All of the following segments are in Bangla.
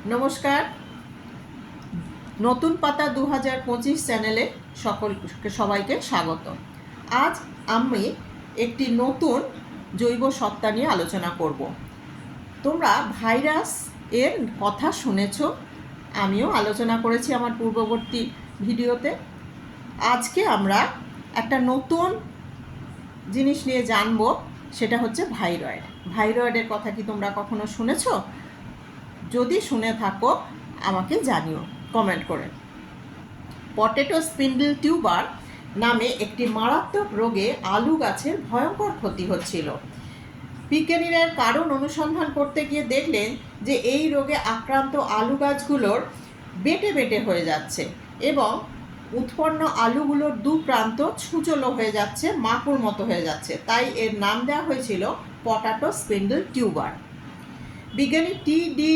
নমস্কার। নতুন পাতা 2025 চ্যানেলে সবাইকে স্বাগত। আজ আমি একটি নতুন জৈব সত্তা নিয়ে আলোচনা করব। তোমরা ভাইরাস এর কথা শুনেছ, আমিও আলোচনা করেছি আমার পূর্ববর্তী ভিডিওতে। আজকে আমরা একটা নতুন জিনিস নিয়ে জানব, সেটা হচ্ছে ভাইরয়েড। ভাইরয়েডের কথা কি তোমরা কখনো শুনেছ? যদি শুনে থাকো আমাকে জানিও কমেন্ট করে। পটেটো স্পিন্ডল টিউবার নামে একটি মারাত্মক রোগে আলু গাছের ভয়ঙ্কর ক্ষতি হচ্ছিল। বিজ্ঞানীরা কারণ অনুসন্ধান করতে গিয়ে দেখলেন যে এই রোগে আক্রান্ত আলু গাছগুলোর বেটে বেটে হয়ে যাচ্ছে এবং উৎপন্ন আলুগুলোর দু প্রান্ত ছুঁচলো হয়ে যাচ্ছে, মাকুর মতো হয়ে যাচ্ছে। তাই এর নাম দেওয়া হয়েছিল পটেটো স্পিন্ডল টিউবার। বিজ্ঞানী টি.ডি.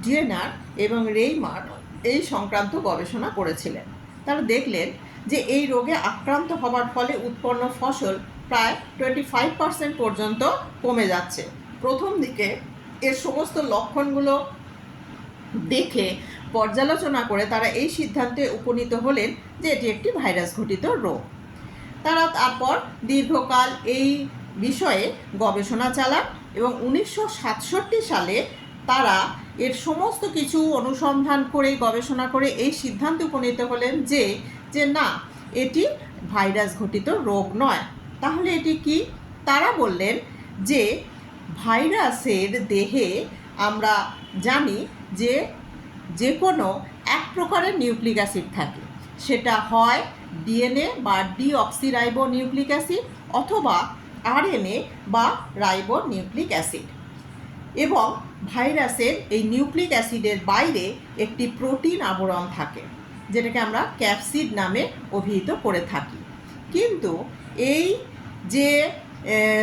ডিয়েনার এবং রেইমার এই সংক্রান্ত গবেষণা করেছিলেন। তারা দেখলেন যে এই রোগে আক্রান্ত হওয়ার ফলে উৎপন্ন ফসল প্রায় 25% পর্যন্ত কমে যাচ্ছে। প্রথম দিকে এর সমস্ত লক্ষণগুলো দেখে পর্যালোচনা করে তারা এই সিদ্ধান্তে উপনীত হলেন যে এটি একটি ভাইরাস ঘটিত রোগ। তারা তারপর দীর্ঘকাল এই বিষয়ে গবেষণা চালান এবং 1967 সালে তারা এর সমস্ত কিছু অনুসন্ধান করে গবেষণা করে এই সিদ্ধান্তে উপনীত হলেন যে না, এটি ভাইরাস ঘটিত রোগ নয়। তাহলে এটি কি? তারা বললেন যে ভাইরাসের দেহে আমরা জানি যে কোনো এক প্রকারের নিউক্লিক অ্যাসিড থাকে, সেটা হয় ডিএনএ বা ডিঅক্সিরাইবো নিউক্লিক অ্যাসিড অথবা আরএনএ বা রাইবো নিউক্লিক অ্যাসিড। এবং ভাইরাসের এই নিউক্লিক অ্যাসিডের বাইরে একটি প্রোটিন আবরণ থাকে, যেটাকে আমরা ক্যাপসিড নামে অভিহিত করে থাকি। কিন্তু এই যে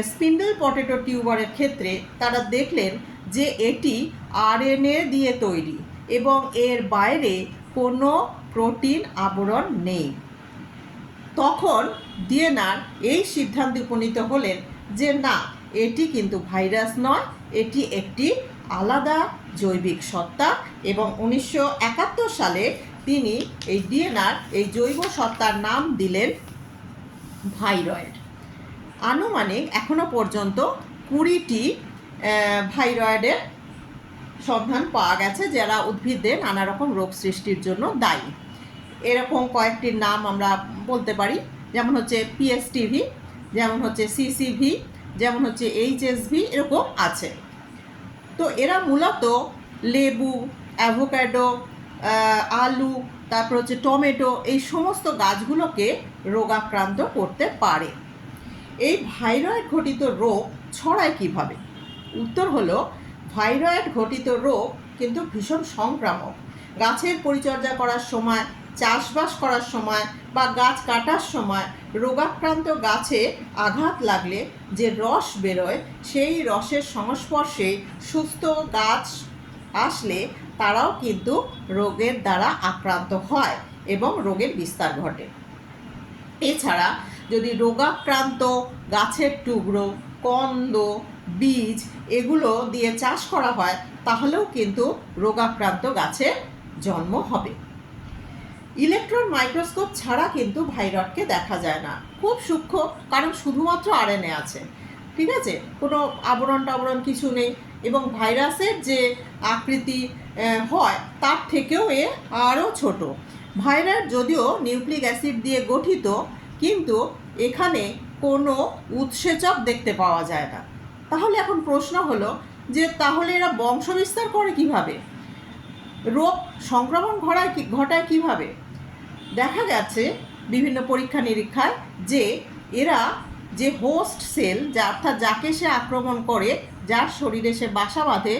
স্পিন্ডল পটেটো টিউবারের ক্ষেত্রে তারা দেখলেন যে এটি আরএনএ দিয়ে তৈরি এবং এর বাইরে কোনো প্রোটিন আবরণ নেই। তখন ডিএনআর এই সিদ্ধান্তে উপনীত হলেন যে না, এটি কিন্তু ভাইরাস নয়, এটি একটি আলাদা জৈবিক সত্তা। এবং 1971 সালে তিনি এই ডিএনআর এই জৈব সত্তার নাম দিলেন ভাইরয়েড। আনুমানিক এখনো পর্যন্ত 20টি ভাইরয়েডের সন্ধান পাওয়া গেছে, যারা উদ্ভিদে নানা রকম রোগ সৃষ্টির জন্য দায়ী। এরকম কয়েকটির নাম আমরা বলতে পারি, যেমন হচ্ছে পিএসটিভি, যেমন হচ্ছে সিসিভি, যেমন হচ্ছে এইচএসভি, এরকম আছে। তো এরা মূলত লেবু, অ্যাভোক্যাডো, আলু, তারপর হচ্ছে টমেটো, এই সমস্ত গাছগুলোকে রোগাক্রান্ত করতে পারে। এই ভাইরয়েড ঘটিত রোগ ছড়ায় কিভাবে? উত্তর হলো, ভাইরয়েড ঘটিত রোগ কিন্তু ভীষণ সংক্রামক। গাছের পরিচর্যা করার সময়, চাষবাস করার সময় বা গাছ কাটার সময় রোগাক্রান্ত গাছে আঘাত লাগলে যে রস বেরোয়, সেই রসের সংস্পর্শে সুস্থ গাছ আসলে তারাও কিন্তু রোগের দ্বারা আক্রান্ত হয় এবং রোগের বিস্তার ঘটে। এছাড়া যদি রোগাক্রান্ত গাছের টুকরো, কন্দ, বীজ এগুলো দিয়ে চাষ করা হয়, তাহলেও কিন্তু রোগাক্রান্ত গাছের জন্ম হবে। ইলেকট্রন মাইক্রোস্কোপ ছাড়া কিন্তু ভাইরয়েডকে দেখা যায় না। খুব সূক্ষ্ম, কারণ শুধুমাত্র আরএনএ আছে, ঠিক আছে, কোনো আবরণ টাবরণ কিছু নেই। এবং ভাইরাসের যে আকৃতি হয় তার থেকেও এ আরও ছোট। ভাইরাস যদিও নিউক্লিক অ্যাসিড দিয়ে গঠিত, কিন্তু এখানে কোনো উৎসেচক দেখতে পাওয়া যায় না। তাহলে এখন প্রশ্ন হলো যে তাহলে এরা বংশবিস্তার করে কিভাবে? রোগ সংক্রমণ ঘটায় কিভাবে? দেখা গেছে বিভিন্ন পরীক্ষা নিরীক্ষায় যে এরা যে হোস্ট সেল, অর্থাৎ যাকে সে আক্রমণ করে, যার শরীরে সে বাসা বাঁধে,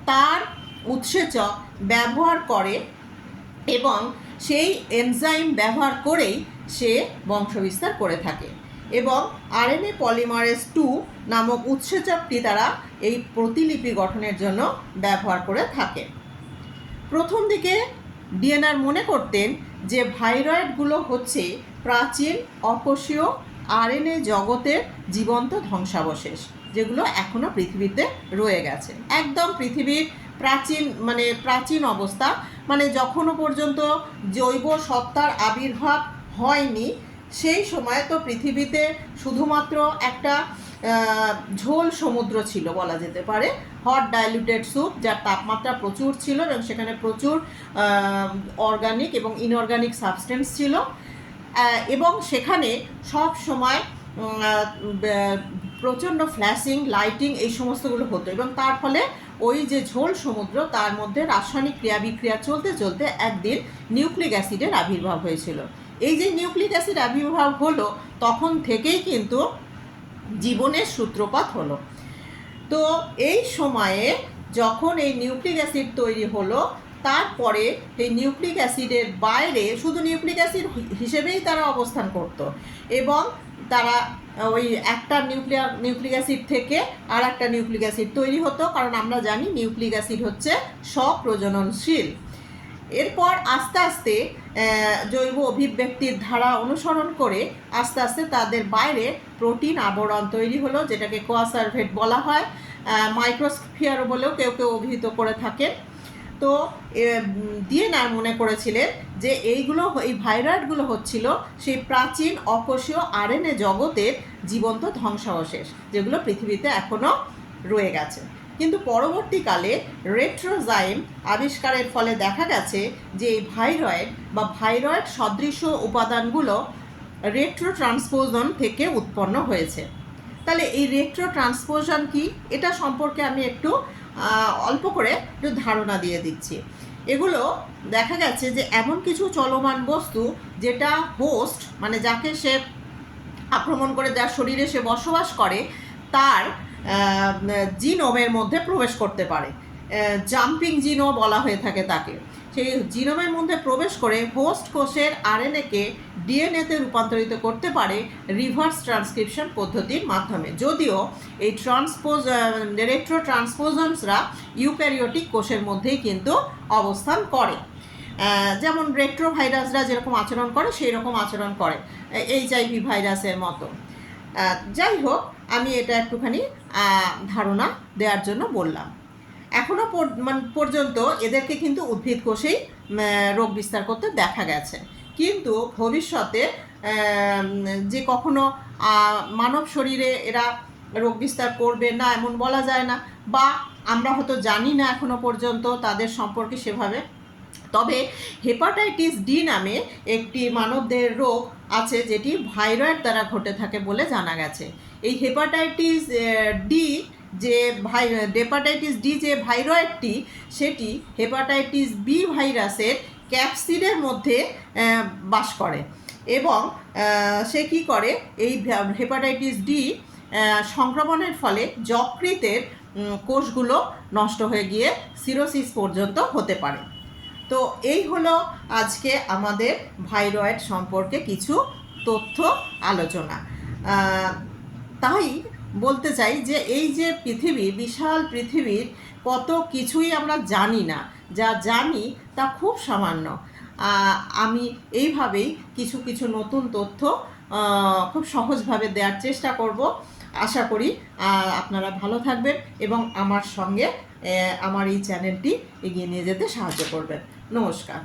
তার উৎসেচক ব্যবহার করে এবং সেই এনজাইম ব্যবহার করেই সে বংশবিস্তার করে থাকে। এবং আরএনএ পলিমারেজ 2 নামক উৎসেচকটি তারা এই প্রতিলিপি গঠনের জন্য ব্যবহার করে থাকে। প্রথম দিকে ডিএনআর মনে করতেন যে ভাইরয়েডগুলো হচ্ছে প্রাচীন অকোষীয় আরএনএ জগতের জীবন্ত ধ্বংসাবশেষ। যেগুলো এখনও পৃথিবীতে রয়ে গেছে। একদম পৃথিবীর প্রাচীন অবস্থা, মানে যখনও পর্যন্ত জৈব সত্তার আবির্ভাব হয়নি সেই সময় তো পৃথিবীতে শুধুমাত্র একটা ঝোল সমুদ্র ছিল বলা যেতে পারে, হট ডাইলুটেড স্যুপ, যার তাপমাত্রা প্রচুর ছিল এবং সেখানে প্রচুর অর্গানিক এবং ইনঅর্গানিক সাবস্টেন্স ছিল, এবং সেখানে সব সময় প্রচণ্ড ফ্ল্যাশিং, লাইটিং এই সমস্তগুলো হতো, এবং তার ফলে ওই যে ঝোল সমুদ্র তার মধ্যে রাসায়নিক ক্রিয়া বিক্রিয়া চলতে চলতে একদিন নিউক্লিক অ্যাসিডের আবির্ভাব হয়েছিল। এই যে নিউক্লিক অ্যাসিড আবির্ভাব হলো তখন থেকেই কিন্তু জীবনের সূত্রপাত হলো। তো এই সময়ে যখন এই নিউক্লিক অ্যাসিড তৈরি হলো, তারপরে এই নিউক্লিক অ্যাসিডের বাইরে শুধু নিউক্লিক অ্যাসিড হিসেবেই তারা অবস্থান করত, এবং তারা ওই একটা নিউক্লিক অ্যাসিড থেকে আর একটা নিউক্লিক অ্যাসিড তৈরি হতো, কারণ আমরা জানি নিউক্লিক অ্যাসিড হচ্ছে স্বপ্রজননশীল। এরপর আস্তে আস্তে জৈব অভিব্যক্তির ধারা অনুসরণ করে আস্তে আস্তে তাদের বাইরে প্রোটিন আবরণ তৈরি হলো, যেটাকে কোয়াসার্ভেট বলা হয়, মাইক্রোস্ফিয়ার বলেও কেউ কেউ অভিহিত করে থাকেন। তো ডিএনএ মনে করেছিলেন যে এই ভাইরাসগুলো হচ্ছিল সেই প্রাচীন অকোষীয় আরএনএ জগতের জীবন্ত ধ্বংসাবশেষ, যেগুলো পৃথিবীতে এখনও রয়ে গেছে। কিন্তু পরবর্তীকালে রেট্রোজাইম আবিষ্কারের ফলে দেখা গেছে যে এই ভাইরয়েড সদৃশ উপাদানগুলো রেট্রো ট্রান্সপোজন থেকে উৎপন্ন হয়েছে। তাহলে এই রেট্রো ট্রান্সপোজন কি, এটা সম্পর্কে আমি একটু অল্প করে একটু ধারণা দিয়ে দিচ্ছি। এগুলো দেখা গেছে যে এমন কিছু চলমান বস্তু যেটা হোস্ট, মানে যাকে সে আক্রমণ করে, যার শরীরে সে বসবাস করে, তার জিনোমের মধ্যে প্রবেশ করতে পারে। জাম্পিং জিনও বলা হয়ে থাকে তাকে। সেই জিনোমের মধ্যে প্রবেশ করে হোস্ট কোষের আরএনএকে ডিএনএতে রূপান্তরিত করতে পারে রিভার্স ট্রান্সক্রিপশন পদ্ধতির মাধ্যমে, যদিও এই রেট্রো ট্রান্সপোজনসরা ইউক্যারিওটিক কোষের মধ্যেই কিন্তু অবস্থান করে। যেমন রেট্রো ভাইরাসরা যেরকম আচরণ করে সেই রকম আচরণ করে HIV ভাইরাসের মতো। যাই হোক, আমি এটা একটুখানি ধারণা দেওয়ার জন্য বললাম। এখনও পর্যন্ত এদেরকে কিন্তু উদ্ভিদ কোষেই রোগ বিস্তার করতে দেখা গেছে, কিন্তু ভবিষ্যতে যে কখনো মানব শরীরে এরা রোগ বিস্তার করবে না এমন বলা যায় না, বা আমরা হয়তো জানি না এখনও পর্যন্ত তাদের সম্পর্কে সেভাবে। তবে হেপাটাইটিস ডি নামে একটি মানবদেহের রোগ আছে যেটি ভাইরয়েড দ্বারা ঘটে থাকে বলে জানা গেছে। এই হেপাটাইটিস ডি যে ভাইরয়েডটি, সেটি হেপাটাইটিস বি ভাইরাসের ক্যাপসিডের মধ্যে বাস করে, এবং সে কী করে, এই হেপাটাইটিস ডি সংক্রমণের ফলে যকৃতের কোষগুলো নষ্ট হয়ে গিয়ে সিরোসিস পর্যন্ত হতে পারে। তো এই হলো আজকে আমাদের ভাইরয়েড সম্পর্কে কিছু তথ্য আলোচনা। তাই বলতে চাই যে এই যে বিশাল পৃথিবীর কত কিছুই আমরা জানি না, যা জানি তা খুব সামান্য। আমি এইভাবেই কিছু নতুন তথ্য খুব সহজভাবে দেওয়ার চেষ্টা করব। আশা করি আপনারা ভালো থাকবেন এবং আমার সঙ্গে আমার এই চ্যানেলটি এগিয়ে নিয়ে যেতে সাহায্য করবেন। নমস্কার।